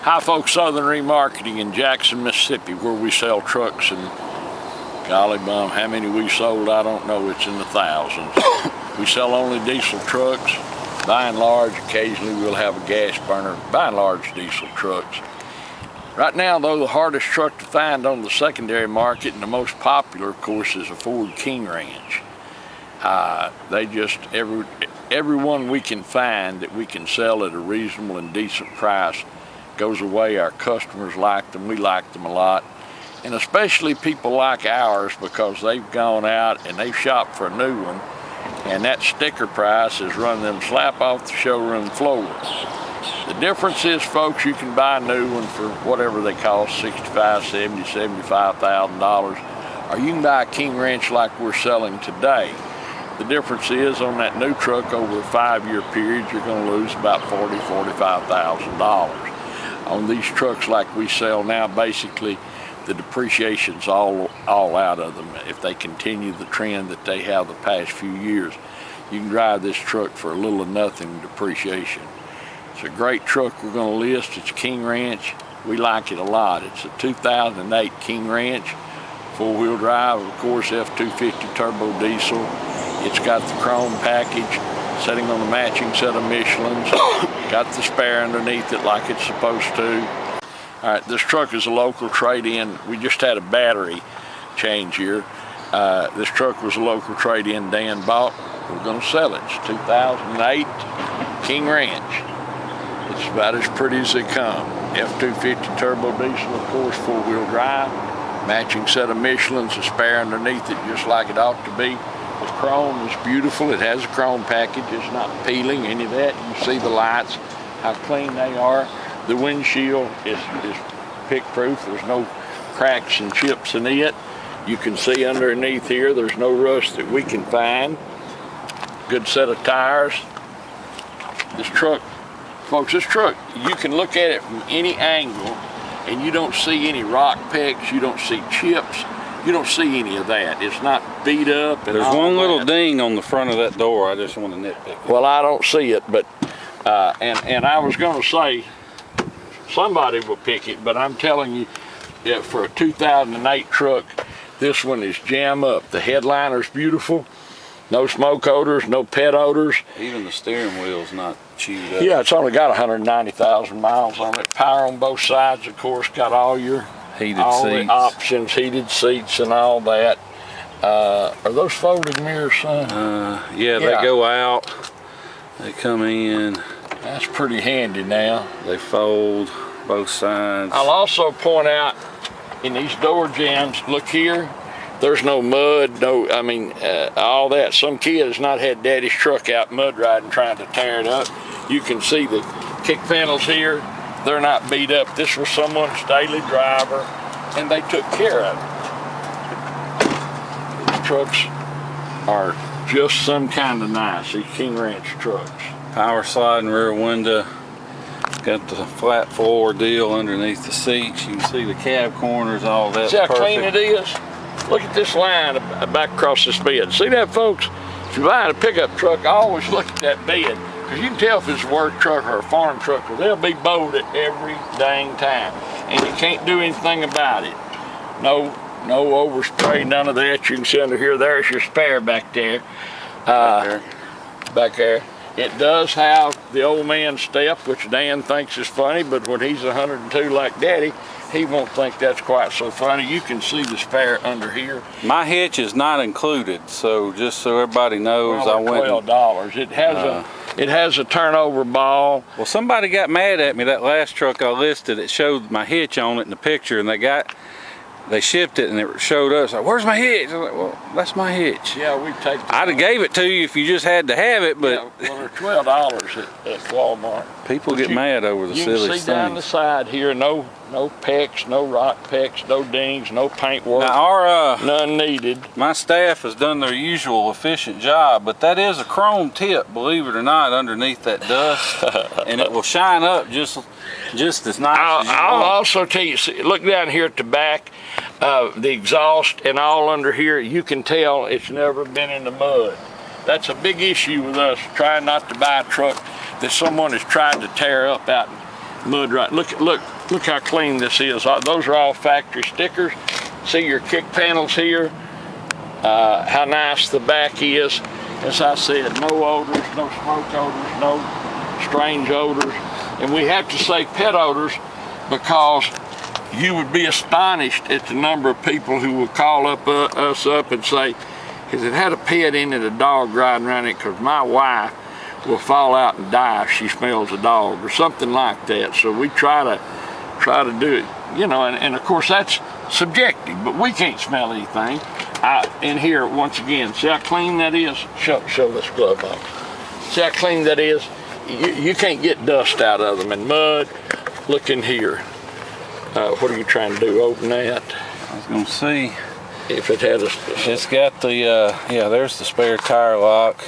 Hi folks, Southern Remarketing in Jackson, Mississippi, where we sell trucks, and golly bum, how many we sold, I don't know, it's in the thousands. We sell only diesel trucks. By and large, occasionally we'll have a gas burner, by and large diesel trucks. Right now though, the hardest truck to find on the secondary market and the most popular, of course, is a Ford King Ranch. They just, every one we can find that we can sell at a reasonable and decent price goes away. Our customers like them, we like them a lot. And especially people like ours, because they've gone out and they've shopped for a new one, and that sticker price has run them slap off the showroom floor. The difference is, folks, you can buy a new one for whatever they cost, $65,000, $70,000, $75,000, or you can buy a King Ranch like we're selling today. The difference is, on that new truck over a 5-year period, you're going to lose about $40,000, $45,000. On these trucks like we sell now, basically the depreciation's all out of them. If they continue the trend that they have the past few years, you can drive this truck for a little or nothing depreciation. It's a great truck we're going to list. It's King Ranch. We like it a lot. It's a 2008 King Ranch, 4-wheel drive, of course, F250 turbo diesel. It's got the chrome package, setting on the matching set of Michelins, got the spare underneath it like it's supposed to. All right, this truck is a local trade-in. We just had a battery change here. This truck was a local trade-in Dan bought. We're gonna sell it. It's 2008 King Ranch. It's about as pretty as they come. F250 turbo diesel, of course, 4-wheel drive, matching set of Michelins, a spare underneath it just like it ought to be. The chrome is beautiful. It has a chrome package. It's not peeling, any of that. You see the lights, how clean they are. The windshield is pick-proof. There's no cracks and chips in it. You can see underneath here, there's no rust that we can find. Good set of tires. This truck, folks, this truck, you can look at it from any angle and you don't see any rock pecks, you don't see chips. You don't see any of that. It's not beat up. And there's one little ding on the front of that door. I just want to nitpick it. Well, I don't see it, but and I was going to say somebody will pick it, but I'm telling you, yeah, for a 2008 truck, this one is jam up. The headliner's beautiful. No smoke odors, no pet odors. Even the steering wheel's not chewed up. Yeah, it's only got 190,000 miles on it. Power on both sides, of course. Got all your heated all seats. The options, heated seats and all that. Are those folding mirrors, son? Yeah, they go out, they come in. That's pretty handy now. They fold both sides. I'll also point out, in these door jambs, look here, there's no mud, no, I mean, all that. Some kid has not had daddy's truck out mud riding trying to tear it up. You can see the kick panels here. They're not beat up. This was someone's daily driver, and they took care of it. These trucks are just some kind of nice, these King Ranch trucks. Power sliding rear window. Got the flat floor deal underneath the seats. You can see the cab corners, all that. See how clean it is? Look at this line back across this bed. See that, folks? If you're buying a pickup truck, always look at that bed. Because you can tell if it's a work truck or a farm truck, because they'll be bolted every dang time. And you can't do anything about it. No overspray, none of that. You can see under here, there's your spare back there. Back there. It does have the old man step, which Dan thinks is funny, but when he's 102 like Daddy, he won't think that's quite so funny. You can see the spare under here. My hitch is not included, so just so everybody knows, well, I went $12. It has a turnover ball. Well, somebody got mad at me that last truck I listed. It showed my hitch on it in the picture, and they shipped it and it showed us, like, where's my hitch? I was like, well, that's my hitch. Yeah, we take it. I'd have gave it to you if you just had to have it, but yeah, well, they're $12 at Walmart. People get mad over the silly things. You can see down the side here, no pecks, no rock pecks, no dings, no paint work. Now none needed. My staff has done their usual efficient job, but that is a chrome tip, believe it or not, underneath that dust, and it will shine up just as nice I'll also tell you, see, look down here at the back, the exhaust and all under here, you can tell it's never been in the mud. That's a big issue with us, trying not to buy a truck that someone has tried to tear up out in mud. Right, look look how clean this is. Those are all factory stickers. See your kick panels here, how nice the back is. As I said, no odors, no smoke odors, no strange odors. And we have to say pet odors because you would be astonished at the number of people who will call us up and say, has it had a pet in it, a dog riding around it? Because my wife will fall out and die if she smells a dog or something like that. So we try to do it, you know, and of course that's subjective, but we can't smell anything. In here, once again, see how clean that is? Show this glove off. See how clean that is? You can't get dust out of them and mud. Look in here. What are you trying to do? Open that? I was gonna see if it had a. It's got the yeah. There's the spare tire lock.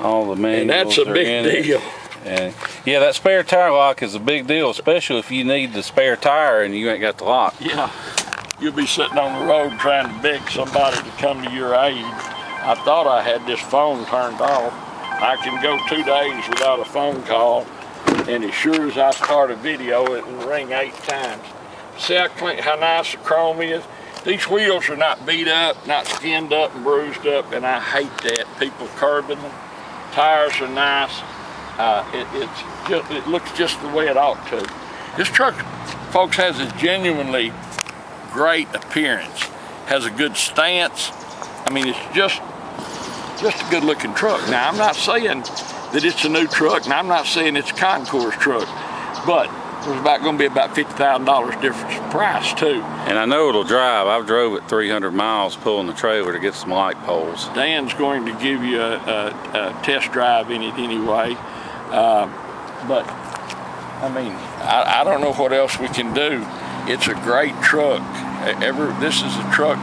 All the manuals. And that's a big deal. And yeah, that spare tire lock is a big deal, especially if you need the spare tire and you ain't got the lock. Yeah. You'll be sitting on the road trying to beg somebody to come to your aid. I thought I had this phone turned off. I can go 2 days without a phone call, and as sure as I start a video, it will ring 8 times. See how clean, how nice the chrome is? These wheels are not beat up, not skinned up and bruised up, and I hate that. People curbing them. Tires are nice. It looks just the way it ought to. This truck, folks, has a genuinely great appearance. Has a good stance. I mean, it's just a good looking truck. Now, I'm not saying that it's a new truck, and I'm not saying it's a concours truck, but there's going to be about $50,000 difference in price too. And I know it'll drive. I've drove it 300 miles pulling the trailer to get some light poles. Dan's going to give you a test drive in it anyway. But I mean, I don't know what else we can do. It's a great truck. This is a truck,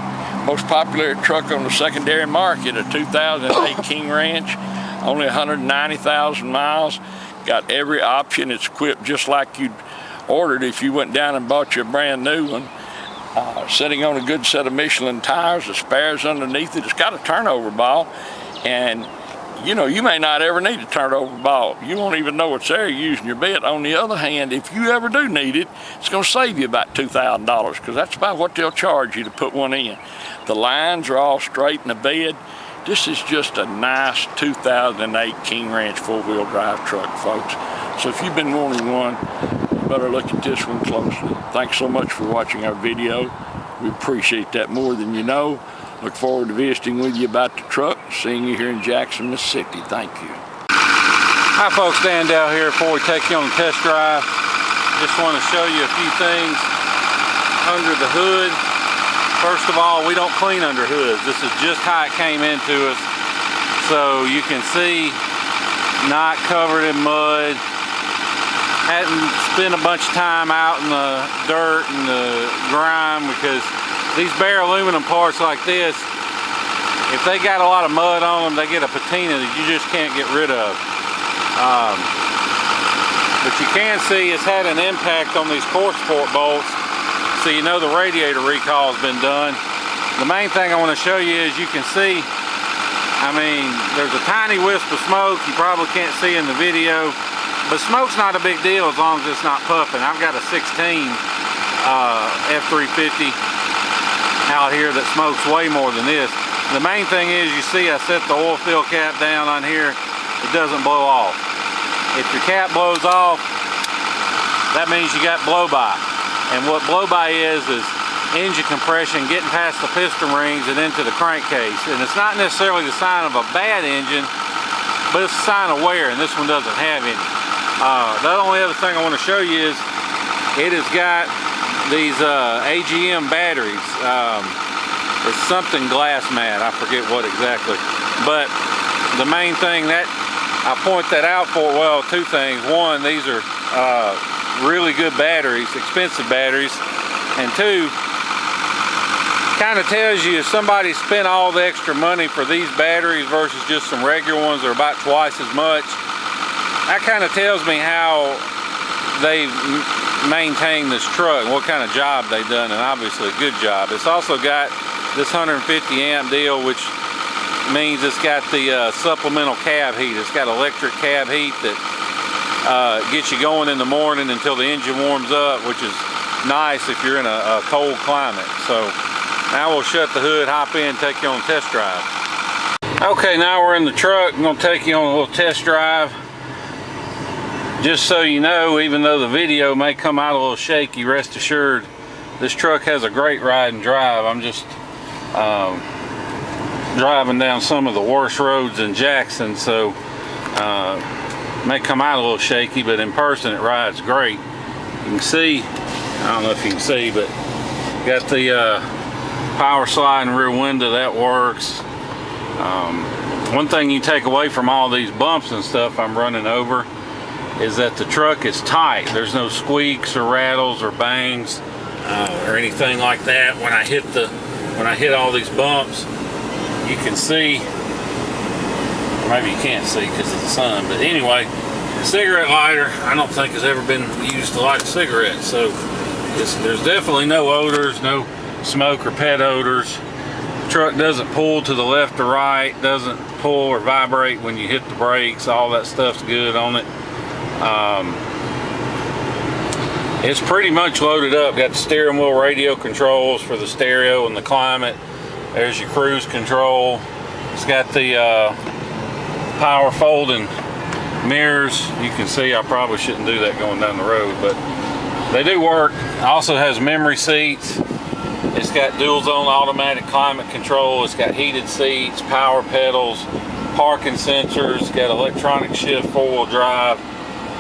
most popular truck on the secondary market, a 2008 King Ranch, only 190,000 miles. Got every option. It's equipped just like you'd ordered if you went down and bought you a brand new one. Sitting on a good set of Michelin tires, the spares underneath it. It's got a turnover ball, and you know, you may not ever need a turnover ball. You won't even know it's there using your bed. On the other hand, if you ever do need it, it's going to save you about $2,000 because that's about what they'll charge you to put one in. The lines are all straight in the bed. This is just a nice 2008 King Ranch four-wheel drive truck, folks. So if you've been wanting one, you better look at this one closely. Thanks so much for watching our video. We appreciate that more than you know. Look forward to visiting with you about the truck, seeing you here in Jackson, Mississippi. Thank you. Hi folks, Dan Dow here before we take you on a test drive. Just want to show you a few things under the hood. First of all, we don't clean under hoods. This is just how it came into us. So you can see, not covered in mud. Hadn't spent a bunch of time out in the dirt and the grime because these bare aluminum parts like this, if they got a lot of mud on them, they get a patina that you just can't get rid of. But you can see it's had an impact on these core support bolts, so you know the radiator recall has been done. The main thing I want to show you is you can see, I mean, there's a tiny wisp of smoke you probably can't see in the video, but smoke's not a big deal as long as it's not puffing. I've got a 16 F250 out here that smokes way more than this. The main thing is, you see I set the oil fill cap down on here, it doesn't blow off. If your cap blows off, that means you got blow-by. And what blow-by is engine compression getting past the piston rings and into the crankcase. And it's not necessarily the sign of a bad engine, but it's a sign of wear, and this one doesn't have any. The only other thing I want to show you is it has got these AGM batteries. It's something glass mat, I forget what exactly. But the main thing that I point that out for, well, two things. One, these are really good batteries, expensive batteries. And two, kind of tells you if somebody spent all the extra money for these batteries versus just some regular ones that are about twice as much. That kind of tells me how they've maintained this truck and what kind of job they've done, and obviously a good job. It's also got this 150 amp deal, which means it's got the supplemental cab heat. It's got electric cab heat that get you going in the morning until the engine warms up, which is nice if you're in a cold climate. So now we'll shut the hood, hop in, take you on a test drive. Okay, now we're in the truck. I'm gonna take you on a little test drive. Just so you know, even though the video may come out a little shaky, rest assured, this truck has a great ride and drive. I'm just driving down some of the worst roads in Jackson, so may come out a little shaky, but in person it rides great. You can see, I don't know if you can see, but got the power sliding rear window, that works. One thing you take away from all these bumps and stuff I'm running over is that the truck is tight. There's no squeaks or rattles or bangs or anything like that. When I hit all these bumps, you can see, or maybe you can't see because of the sun, but anyway, the cigarette lighter I don't think has ever been used to light cigarettes, so there's definitely no odors, no smoke or pet odors. The truck doesn't pull to the left or right, doesn't pull or vibrate when you hit the brakes. All that stuff's good on it. It's pretty much loaded up. Got the steering wheel radio controls for the stereo and the climate. There's your cruise control. It's got the power folding mirrors. You can see I probably shouldn't do that going down the road, but they do work. It also has memory seats. It's got dual zone automatic climate control. It's got heated seats, power pedals, parking sensors. It's got electronic shift 4-wheel drive.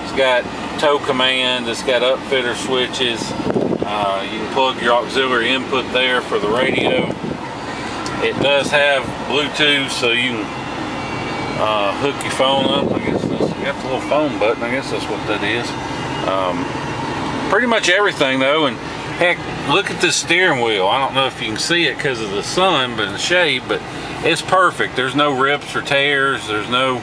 It's got tow command. It's got upfitter switches. You can plug your auxiliary input there for the radio. It does have Bluetooth, so you can hook your phone up. I guess you got the little phone button. I guess that's what that is. Pretty much everything though, and heck, look at this steering wheel. I don't know if you can see it because of the sun, but in the shade, but it's perfect. There's no rips or tears. There's no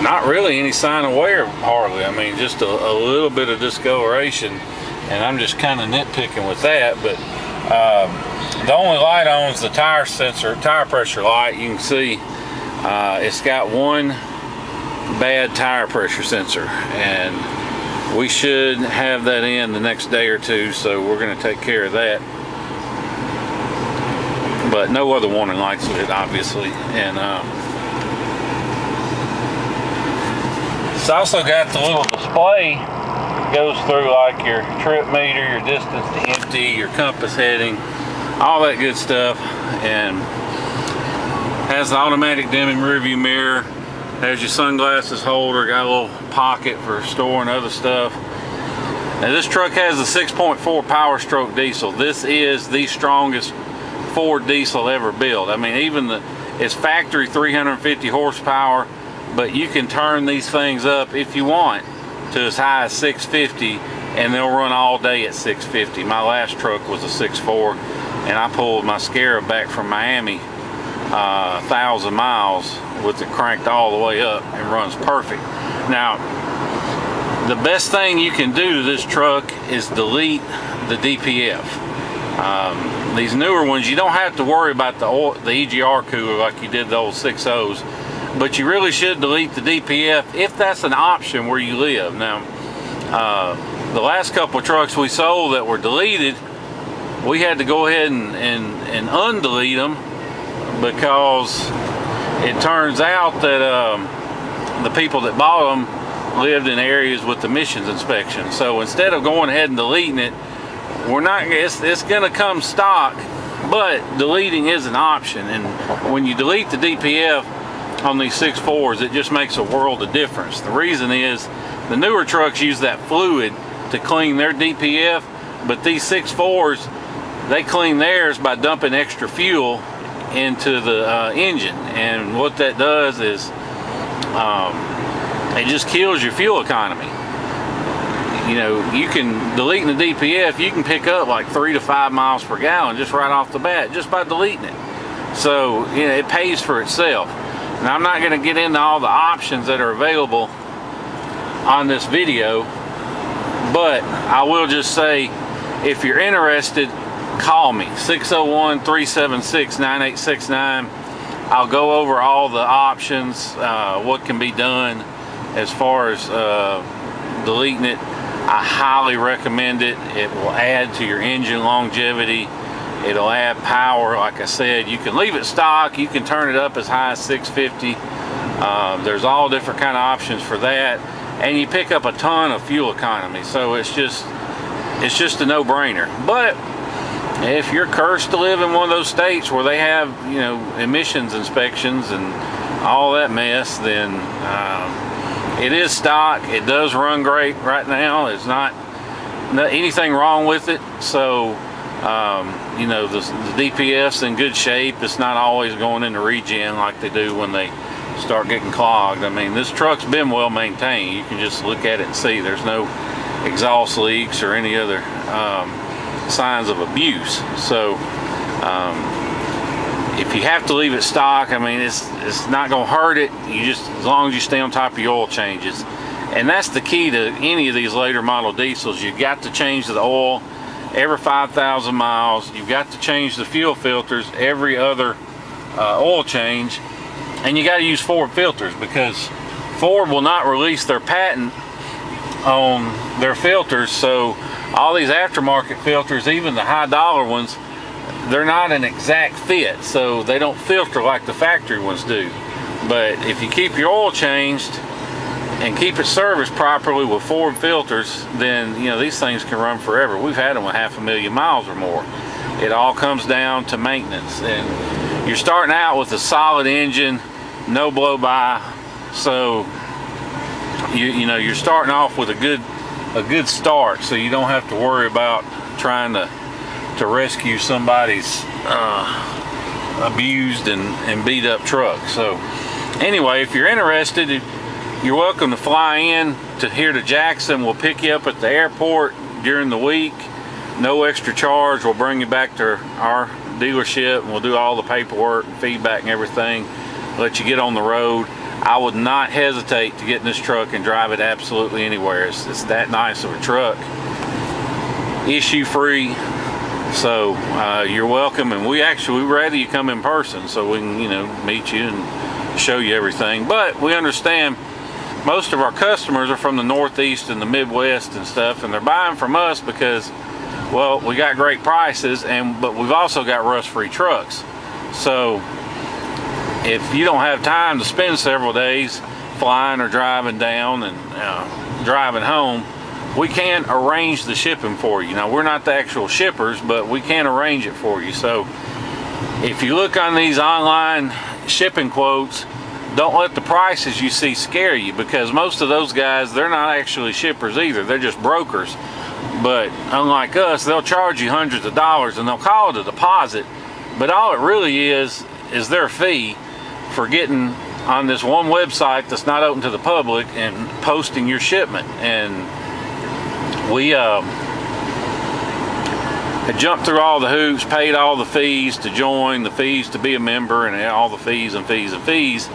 not really any sign of wear, hardly. I mean, just a little bit of discoloration, and I'm just kind of nitpicking with that. But the only light on is the tire sensor, tire pressure light. You can see it's got one bad tire pressure sensor, and we should have that in the next day or two, so we're going to take care of that. But no other warning lights lit, obviously. And it's also got the little display that goes through, like your trip meter, your distance to empty, your compass heading, all that good stuff. And has the automatic dimming rear view mirror. Has your sunglasses holder, got a little pocket for storing other stuff. Now this truck has a 6.4 Power Stroke diesel. This is the strongest Ford diesel ever built. I mean, even it's factory 350 horsepower, but you can turn these things up if you want to as high as 650, and they'll run all day at 650. My last truck was a 6.4, and I pulled my Scarab back from Miami 1,000 miles with it cranked all the way up and runs perfect. Now, the best thing you can do to this truck is delete the DPF. These newer ones, you don't have to worry about the EGR cooler like you did the old 6.0s, but you really should delete the DPF if that's an option where you live. Now, the last couple of trucks we sold that were deleted, we had to go ahead and undelete them, because it turns out that the people that bought them lived in areas with emissions inspection. So instead of going ahead and deleting it, we're not. It's going to come stock, but deleting is an option. And when you delete the DPF on these 6.4s, it just makes a world of difference. The reason is the newer trucks use that fluid to clean their DPF, but these 6.4s, they clean theirs by dumping extra fuel into the engine, and what that does is it just kills your fuel economy. You know, you can delete the DPF, you can pick up like 3 to 5 miles per gallon just right off the bat, just by deleting it. So, you know, it pays for itself. Now, I'm not going to get into all the options that are available on this video, but I will just say, if you're interested, call me, 601-376-9869. I'll go over all the options, what can be done as far as deleting it. I highly recommend it. It will add to your engine longevity. It'll add power. Like I said, you can leave it stock, you can turn it up as high as 650. There's all different kind of options for that, and you pick up a ton of fuel economy. So it's just a no-brainer. But if you're cursed to live in one of those states where they have, you know, emissions inspections and all that mess, then it is stock. It does run great right now. It's not anything wrong with it. So you know, the DPF's in good shape. It's not always going into regen like they do when they start getting clogged. I mean, this truck's been well maintained. You can just look at it and see there's no exhaust leaks or any other signs of abuse. So if you have to leave it stock, I mean, it's not going to hurt it. You just, as long as you stay on top of your oil changes. And that's the key to any of these later model diesels. You've got to change the oil every 5,000 miles. You've got to change the fuel filters every other oil change. And you got to use Ford filters, because Ford will not release their patent on their filters. So all these aftermarket filters, even the high dollar ones, they're not an exact fit, so they don't filter like the factory ones do. But if you keep your oil changed and keep it serviced properly with Ford filters, then, you know, these things can run forever. We've had them with 500,000 miles or more. It all comes down to maintenance, and you're starting out with a solid engine, no blow by, so you know, you're starting off with a good start, so you don't have to worry about trying to rescue somebody's abused and beat up truck. So anyway, if you're interested, you're welcome to fly in here to Jackson. We'll pick you up at the airport during the week. No extra charge. We'll bring you back to our dealership, and we'll do all the paperwork and feedback and everything. Let you get on the road. I would not hesitate to get in this truck and drive it absolutely anywhere. It's that nice of a truck. Issue free. So you're welcome, and we'd rather you come in person so we can, you know, meet you and show you everything. But we understand most of our customers are from the Northeast and the Midwest and stuff, and they're buying from us because, well, we got great prices, but we've also got rust-free trucks. So if you don't have time to spend several days flying or driving down and driving home, we can arrange the shipping for you. Now, we're not the actual shippers, but we can arrange it for you. So if you look on these online shipping quotes, don't let the prices you see scare you, because most of those guys, they're not actually shippers either. They're just brokers. But unlike us, they'll charge you hundreds of dollars, and they'll call it a deposit, but all it really is their fee for getting on this one website that's not open to the public and posting your shipment. And we had jumped through all the hoops, paid all the fees to join, the fees to be a member, and all the fees and fees and fees.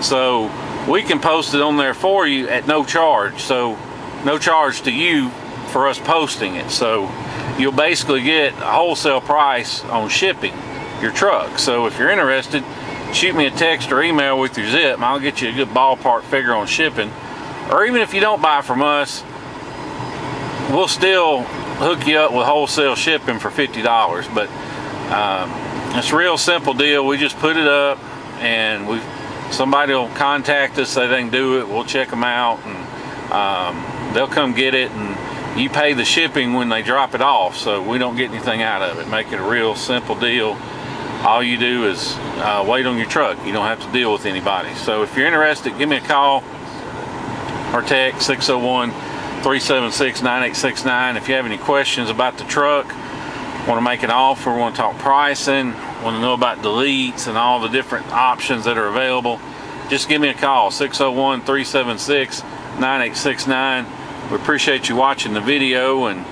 So we can post it on there for you at no charge. So no charge to you for us posting it. So you'll basically get a wholesale price on shipping your truck. So if you're interested, shoot me a text or email with your zip, and I'll get you a good ballpark figure on shipping. Or even if you don't buy from us, we'll still hook you up with wholesale shipping for $50. But it's a real simple deal. We just put it up, and somebody will contact us, say they can do it. We'll check them out, and they'll come get it, and you pay the shipping when they drop it off, so we don't get anything out of it. Make it a real simple deal. All you do is wait on your truck. You don't have to deal with anybody. So if you're interested, give me a call or text 601-376-9869. If you have any questions about the truck, want to make an offer, want to talk pricing, want to know about deletes and all the different options that are available, just give me a call, 601-376-9869. We appreciate you watching the video and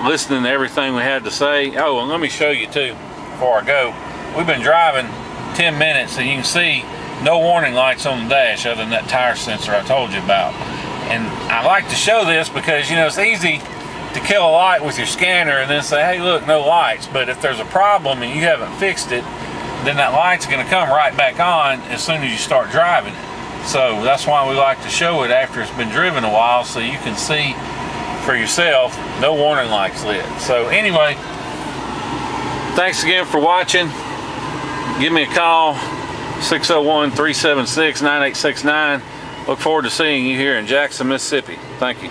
listening to everything we had to say. Oh, and let me show you too before I go. We've been driving 10 minutes, and you can see no warning lights on the dash other than that tire sensor I told you about. And I like to show this because, you know, it's easy to kill a light with your scanner and then say, hey, look, no lights. But if there's a problem and you haven't fixed it, then that light's going to come right back on as soon as you start driving it. So that's why we like to show it after it's been driven a while, so you can see for yourself. No warning lights lit. So anyway, thanks again for watching. Give me a call, 601-376-9869. Look forward to seeing you here in Jackson, Mississippi. Thank you.